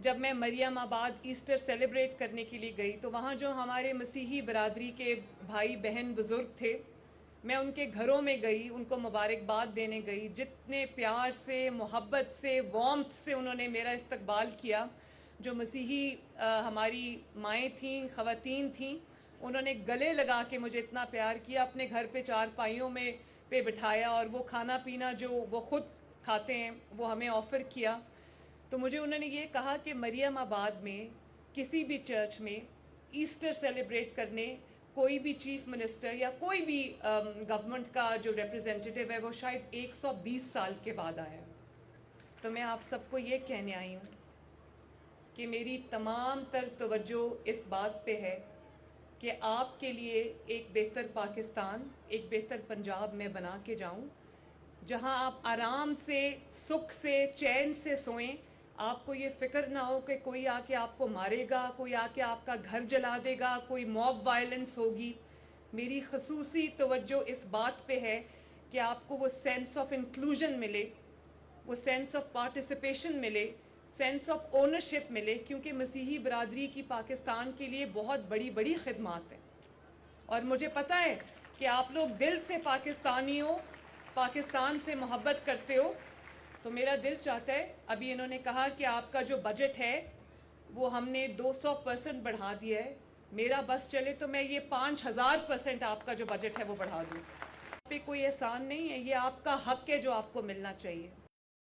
جب میں مریم آباد ایسٹر سیلیبریٹ کرنے کے لیے گئی تو وہاں جو ہمارے مسیحی برادری کے بھائی بہن بزرگ تھے، میں ان کے گھروں میں گئی، ان کو مبارکباد دینے گئی. جتنے پیار سے، محبت سے، وارمتھ سے انہوں نے میرا استقبال کیا. جو مسیحی ہماری مائیں تھیں، خواتین تھیں، انہوں نے گلے لگا کے مجھے اتنا پیار کیا، اپنے گھر پہ چارپائیوں میں بٹھایا، اور وہ کھانا پینا جو وہ خود کھاتے ہیں وہ ہمیں آفر کیا. تو مجھے انہوں نے یہ کہا کہ مریم آباد میں کسی بھی چرچ میں ایسٹر سیلیبریٹ کرنے کوئی بھی چیف منسٹر یا کوئی بھی گورنمنٹ کا جو ریپرزینٹیٹیو ہے وہ شاید 120 سال کے بعد آیا. تو میں آپ سب کو یہ کہنے آئی ہوں کہ میری تمام تر توجہ اس بات پہ ہے کہ آپ کے لیے ایک بہتر پاکستان، ایک بہتر پنجاب میں بنا کے جاؤں، جہاں آپ آرام سے، سکھ سے، چین سے سوئیں. آپ کو یہ فکر نہ ہو کہ کوئی آ کے آپ کو مارے گا، کوئی آ کے آپ کا گھر جلا دے گا، کوئی موب وائلنس ہوگی. میری خصوصی توجہ اس بات پہ ہے کہ آپ کو وہ سینس آف انکلوژن ملے، وہ سینس آف پارٹیسپیشن ملے، سینس آف اونرشپ ملے، کیونکہ مسیحی برادری کی پاکستان کے لیے بہت بڑی بڑی خدمات ہیں. اور مجھے پتہ ہے کہ آپ لوگ دل سے پاکستانی ہو، پاکستان سے محبت کرتے ہو. تو میرا دل چاہتا ہے، ابھی انہوں نے کہا کہ آپ کا جو بجٹ ہے وہ ہم نے 200% بڑھا دیا ہے. میرا بس چلے تو میں یہ 5000% آپ کا جو بجٹ ہے وہ بڑھا دوں. آپ پہ کوئی احسان نہیں ہے، یہ آپ کا حق ہے جو آپ کو ملنا چاہیے.